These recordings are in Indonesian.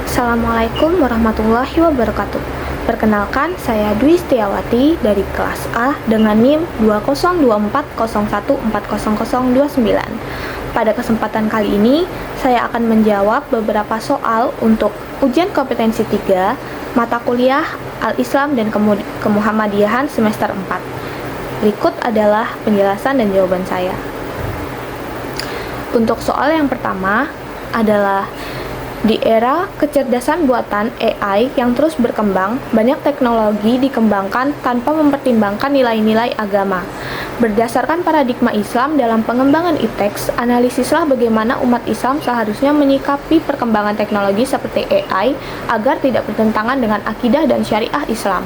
Assalamualaikum warahmatullahi wabarakatuh. Perkenalkan, saya Dwi Setiawati dari kelas A dengan NIM 202401400029. Pada kesempatan kali ini, saya akan menjawab beberapa soal untuk ujian kompetensi 3, mata kuliah Al-Islam dan Kemuhammadiyahan semester 4. Berikut adalah penjelasan dan jawaban saya. Untuk soal yang pertama adalah di era kecerdasan buatan AI yang terus berkembang, banyak teknologi dikembangkan tanpa mempertimbangkan nilai-nilai agama. Berdasarkan paradigma Islam dalam pengembangan e-text, analisislah bagaimana umat Islam seharusnya menyikapi perkembangan teknologi seperti AI agar tidak bertentangan dengan akidah dan syariah Islam.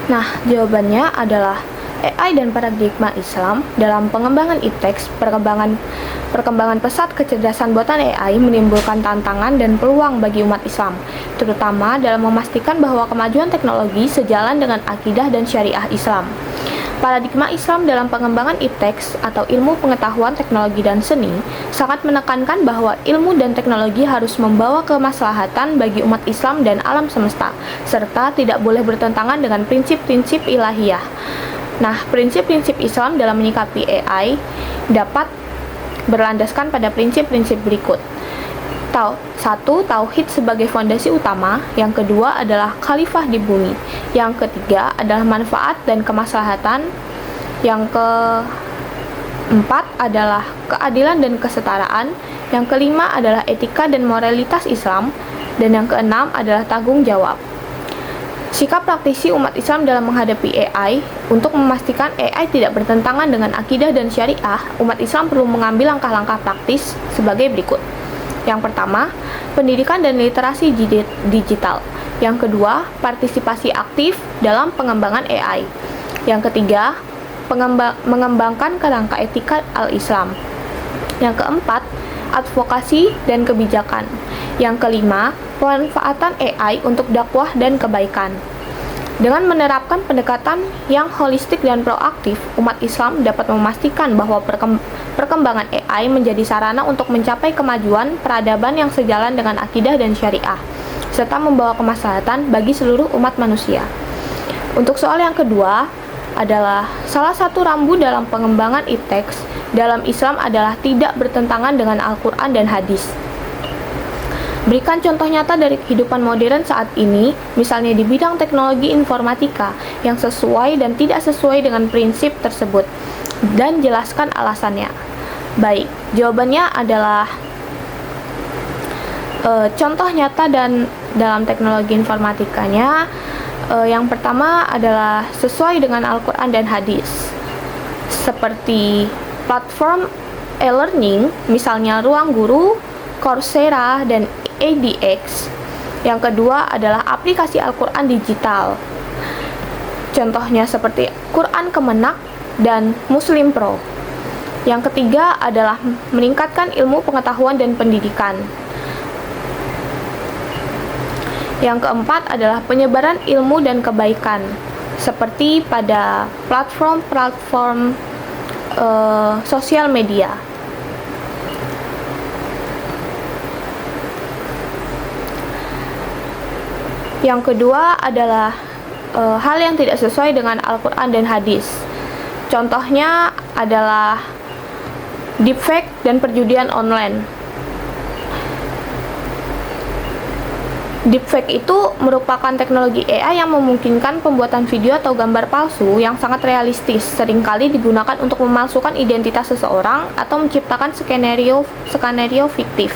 Nah, jawabannya adalah AI dan paradigma Islam dalam pengembangan e-text. Perkembangan pesat kecerdasan buatan AI menimbulkan tantangan dan peluang bagi umat Islam, terutama dalam memastikan bahwa kemajuan teknologi sejalan dengan akidah dan syariah Islam. Paradigma Islam dalam pengembangan e-text atau ilmu pengetahuan teknologi dan seni sangat menekankan bahwa ilmu dan teknologi harus membawa kemaslahatan bagi umat Islam dan alam semesta, serta tidak boleh bertentangan dengan prinsip-prinsip ilahiyah. Nah, prinsip-prinsip Islam dalam menyikapi AI dapat berlandaskan pada prinsip-prinsip berikut. 1. Tauhid sebagai fondasi utama. Yang kedua adalah khalifah di bumi. Yang ketiga adalah manfaat dan kemaslahatan. Yang keempat adalah keadilan dan kesetaraan. Yang kelima adalah etika dan moralitas Islam. Dan yang keenam adalah tanggung jawab. Sikap praktisi umat Islam dalam menghadapi AI. Untuk memastikan AI tidak bertentangan dengan akidah dan syariah, umat Islam perlu mengambil langkah-langkah praktis sebagai berikut. Yang pertama, pendidikan dan literasi digital. Yang kedua, partisipasi aktif dalam pengembangan AI. Yang ketiga, mengembangkan kerangka etika al-Islam. Yang keempat, advokasi dan kebijakan. Yang kelima, pemanfaatan AI untuk dakwah dan kebaikan. Dengan menerapkan pendekatan yang holistik dan proaktif, umat Islam dapat memastikan bahwa perkembangan AI menjadi sarana untuk mencapai kemajuan peradaban yang sejalan dengan akidah dan syariah, serta membawa kemaslahatan bagi seluruh umat manusia. Untuk soal yang kedua adalah salah satu rambu dalam pengembangan e-text dalam Islam adalah tidak bertentangan dengan Al-Quran dan hadis. Berikan contoh nyata dari kehidupan modern saat ini, misalnya di bidang teknologi informatika, yang sesuai dan tidak sesuai dengan prinsip tersebut, dan jelaskan alasannya. Baik, jawabannya adalah contoh nyata dan dalam teknologi informatikanya, yang pertama adalah sesuai dengan Al-Quran dan hadis, seperti platform e-learning, misalnya Ruang Guru, Coursera, dan edX. Yang kedua adalah aplikasi Al-Quran digital. Contohnya seperti Quran Kemenak dan Muslim Pro. Yang ketiga adalah meningkatkan ilmu pengetahuan dan pendidikan. Yang keempat adalah penyebaran ilmu dan kebaikan, seperti pada platform sosial media. Yang kedua adalah hal yang tidak sesuai dengan Al-Quran dan hadis. Contohnya adalah deepfake dan perjudian online. Deepfake itu merupakan teknologi AI yang memungkinkan pembuatan video atau gambar palsu yang sangat realistis, seringkali digunakan untuk memalsukan identitas seseorang atau menciptakan skenario fiktif.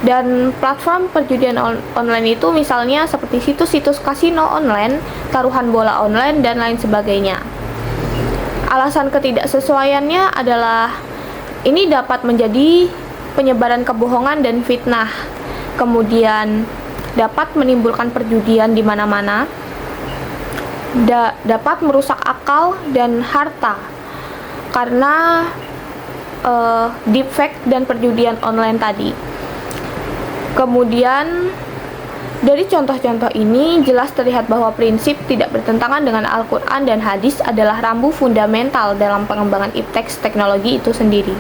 Dan platform perjudian online itu misalnya seperti situs-situs kasino online, taruhan bola online, dan lain sebagainya. Alasan ketidaksesuaiannya adalah ini dapat menjadi penyebaran kebohongan dan fitnah, kemudian dapat menimbulkan perjudian di mana-mana, dapat merusak akal dan harta karena deepfake dan perjudian online tadi. Kemudian dari contoh-contoh ini jelas terlihat bahwa prinsip tidak bertentangan dengan Al-Quran dan hadis adalah rambu fundamental dalam pengembangan e-text teknologi itu sendiri.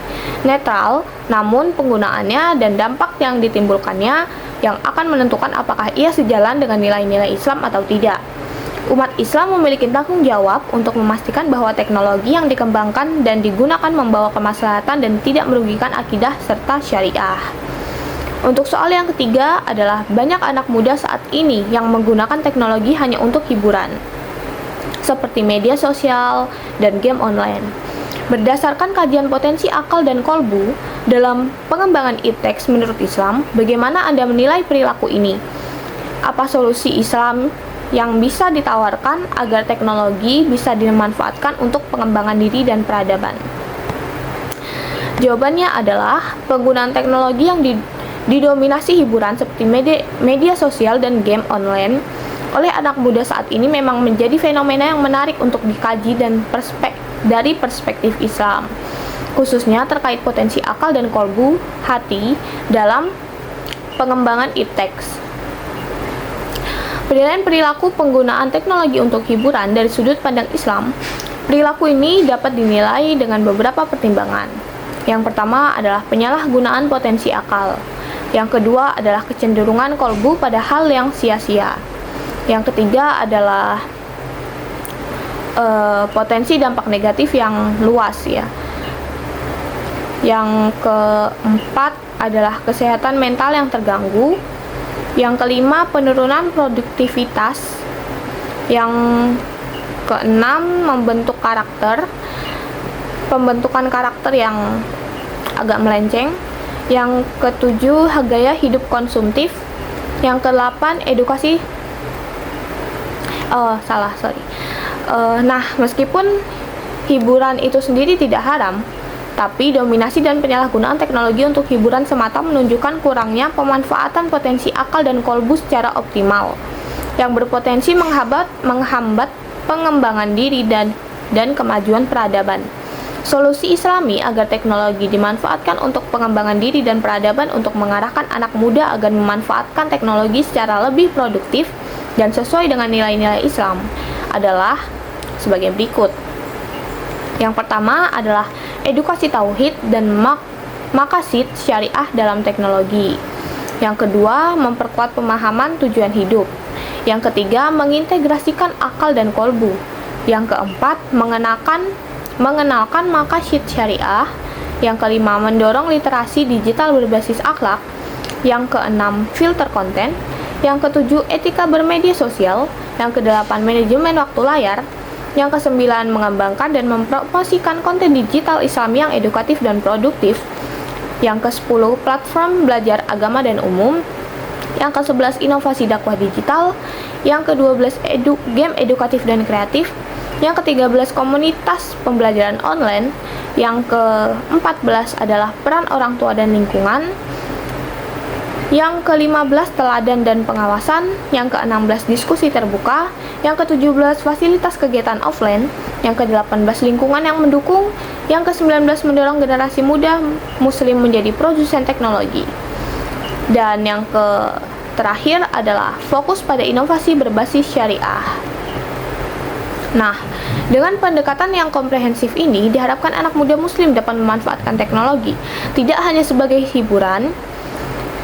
Netral, namun penggunaannya dan dampak yang ditimbulkannya yang akan menentukan apakah ia sejalan dengan nilai-nilai Islam atau tidak. Umat Islam memiliki tanggung jawab untuk memastikan bahwa teknologi yang dikembangkan dan digunakan membawa kemaslahatan dan tidak merugikan akidah serta syariah. Untuk soal yang ketiga adalah banyak anak muda saat ini yang menggunakan teknologi hanya untuk hiburan, seperti media sosial dan game online. Berdasarkan kajian potensi akal dan kolbu dalam pengembangan iptek menurut Islam, bagaimana Anda menilai perilaku ini? Apa solusi Islam yang bisa ditawarkan agar teknologi bisa dimanfaatkan untuk pengembangan diri dan peradaban? Jawabannya adalah penggunaan teknologi yang didominasi hiburan seperti media sosial dan game online oleh anak muda saat ini memang menjadi fenomena yang menarik untuk dikaji dan dari perspektif Islam, khususnya terkait potensi akal dan kolbu hati dalam pengembangan iptek. Penilaian perilaku penggunaan teknologi untuk hiburan dari sudut pandang Islam, perilaku ini dapat dinilai dengan beberapa pertimbangan. Yang pertama adalah penyalahgunaan potensi akal. Yang kedua adalah kecenderungan kolbu pada hal yang sia-sia. Yang ketiga adalah potensi dampak negatif yang luas ya. Yang keempat adalah kesehatan mental yang terganggu. Yang kelima, penurunan produktivitas. Yang keenam, pembentukan karakter yang agak melenceng. Yang ketujuh, gaya hidup konsumtif. Yang kedelapan, edukasi. Nah, meskipun hiburan itu sendiri tidak haram, tapi dominasi dan penyalahgunaan teknologi untuk hiburan semata menunjukkan kurangnya pemanfaatan potensi akal dan kolbu secara optimal, yang berpotensi menghambat pengembangan diri dan kemajuan peradaban. Solusi Islami agar teknologi dimanfaatkan untuk pengembangan diri dan peradaban untuk mengarahkan anak muda agar memanfaatkan teknologi secara lebih produktif dan sesuai dengan nilai-nilai Islam adalah sebagai berikut. Yang pertama adalah edukasi tauhid dan maqasid syariah dalam teknologi. Yang kedua, memperkuat pemahaman tujuan hidup. Yang ketiga, mengintegrasikan akal dan kolbu. Yang keempat, mengenalkan maqasid syariah. Yang kelima, mendorong literasi digital berbasis akhlak. Yang keenam, filter konten. Yang ketujuh, etika bermedia sosial. Yang kedelapan, manajemen waktu layar. Yang kesembilan, mengembangkan dan mempromosikan konten digital Islam yang edukatif dan produktif. Yang ke-10, platform belajar agama dan umum. Yang ke-11, inovasi dakwah digital. Yang ke-12, game edukatif dan kreatif. Yang ke-13, komunitas pembelajaran online. Yang ke-14 adalah peran orang tua dan lingkungan. Yang ke-15, teladan dan pengawasan. Yang ke-16, diskusi terbuka. Yang ke-17, fasilitas kegiatan offline. Yang ke-18, lingkungan yang mendukung. Yang ke-19, mendorong generasi muda muslim menjadi produsen teknologi. Dan yang terakhir adalah fokus pada inovasi berbasis syariah. Nah, dengan pendekatan yang komprehensif ini, diharapkan anak muda muslim dapat memanfaatkan teknologi tidak hanya sebagai hiburan,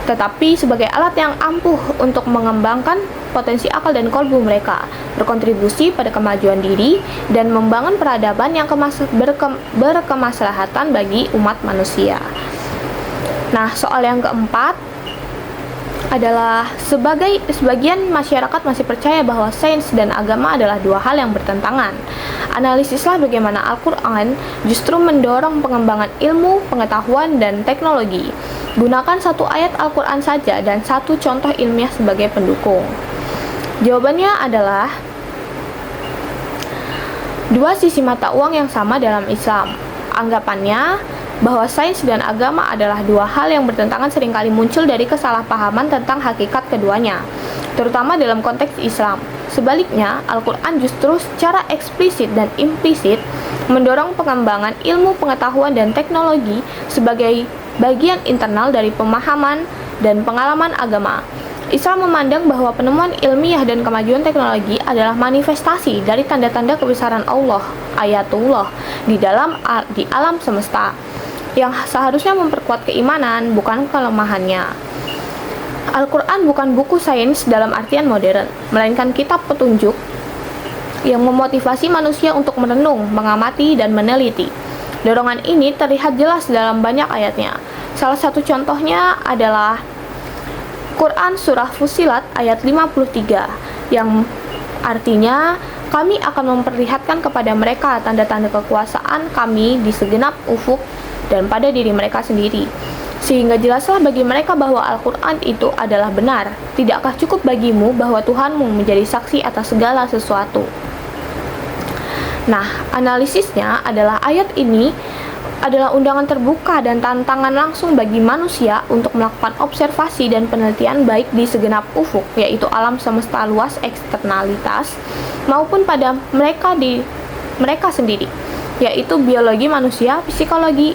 tetapi sebagai alat yang ampuh untuk mengembangkan potensi akal dan kolbu mereka, berkontribusi pada kemajuan diri, dan membangun peradaban yang berkemaslahatan bagi umat manusia. Nah, soal yang keempat adalah sebagian masyarakat masih percaya bahwa sains dan agama adalah dua hal yang bertentangan. Analisislah bagaimana Al-Quran justru mendorong pengembangan ilmu, pengetahuan, dan teknologi. Gunakan satu ayat Al-Quran saja dan satu contoh ilmiah sebagai pendukung. Jawabannya adalah dua sisi mata uang yang sama dalam Islam. Anggapannya bahwa sains dan agama adalah dua hal yang bertentangan seringkali muncul dari kesalahpahaman tentang hakikat keduanya, terutama dalam konteks Islam. Sebaliknya, Al-Quran justru secara eksplisit dan implisit mendorong pengembangan ilmu pengetahuan dan teknologi sebagai bagian internal dari pemahaman dan pengalaman agama. Islam memandang bahwa penemuan ilmiah dan kemajuan teknologi adalah manifestasi dari tanda-tanda kebesaran Allah, ayatullah, di alam semesta, yang seharusnya memperkuat keimanan, bukan kelemahannya. Al-Quran bukan buku sains dalam artian modern, melainkan kitab petunjuk yang memotivasi manusia untuk merenung, mengamati, dan meneliti. Dorongan ini terlihat jelas dalam banyak ayatnya. Salah satu contohnya adalah Quran Surah Fussilat ayat 53, yang artinya, kami akan memperlihatkan kepada mereka tanda-tanda kekuasaan kami di segenap ufuk dan pada diri mereka sendiri, sehingga jelaslah bagi mereka bahwa Al-Quran itu adalah benar. Tidakkah cukup bagimu bahwa Tuhanmu menjadi saksi atas segala sesuatu? Nah, analisisnya adalah ayat ini adalah undangan terbuka dan tantangan langsung bagi manusia untuk melakukan observasi dan penelitian baik di segenap ufuk, yaitu alam semesta luas eksternalitas, maupun pada mereka sendiri, yaitu biologi manusia, psikologi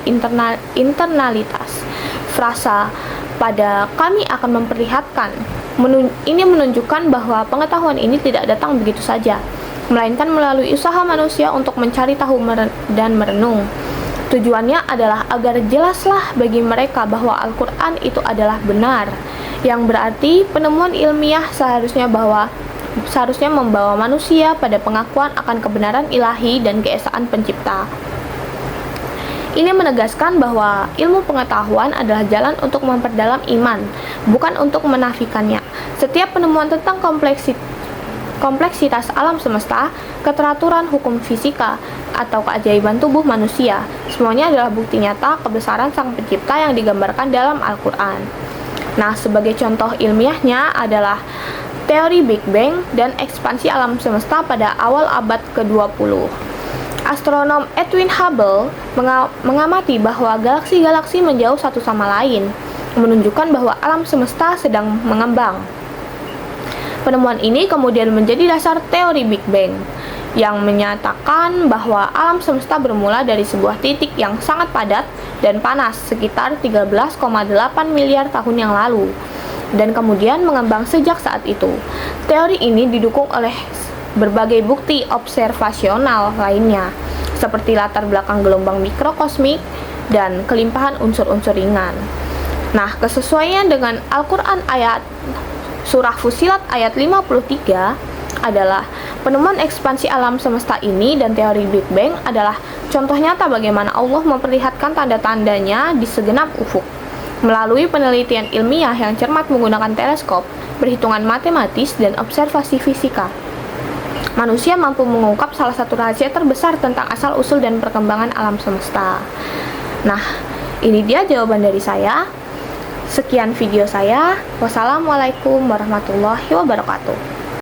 internalitas. Frasa pada kami akan memperlihatkan ini menunjukkan bahwa pengetahuan ini tidak datang begitu saja, melainkan melalui usaha manusia untuk mencari tahu dan merenung. Tujuannya adalah agar jelaslah bagi mereka bahwa Al-Quran itu adalah benar, yang berarti penemuan ilmiah seharusnya membawa manusia pada pengakuan akan kebenaran ilahi dan keesaan pencipta. Ini menegaskan bahwa ilmu pengetahuan adalah jalan untuk memperdalam iman, bukan untuk menafikannya. Setiap penemuan tentang kompleksitas alam semesta, keteraturan hukum fisika, atau keajaiban tubuh manusia, semuanya adalah bukti nyata kebesaran Sang Pencipta yang digambarkan dalam Al-Quran. Nah, sebagai contoh ilmiahnya adalah teori Big Bang dan ekspansi alam semesta pada awal abad ke-20. Astronom Edwin Hubble mengamati bahwa galaksi-galaksi menjauh satu sama lain, menunjukkan bahwa alam semesta sedang mengembang. Penemuan ini kemudian menjadi dasar teori Big Bang, yang menyatakan bahwa alam semesta bermula dari sebuah titik yang sangat padat dan panas sekitar 13,8 miliar tahun yang lalu, dan kemudian mengembang sejak saat itu. Teori ini didukung oleh berbagai bukti observasional lainnya, seperti latar belakang gelombang mikrokosmik dan kelimpahan unsur-unsur ringan. Nah, kesesuaian dengan Al-Quran ayat Surah Fussilat ayat 53 adalah penemuan ekspansi alam semesta ini dan teori Big Bang adalah contoh nyata bagaimana Allah memperlihatkan tanda-tandanya di segenap ufuk. Melalui penelitian ilmiah yang cermat menggunakan teleskop, perhitungan matematis, dan observasi fisika, manusia mampu mengungkap salah satu rahasia terbesar tentang asal-usul dan perkembangan alam semesta. Nah, ini dia jawaban dari saya. Sekian video saya. Wassalamualaikum warahmatullahi wabarakatuh.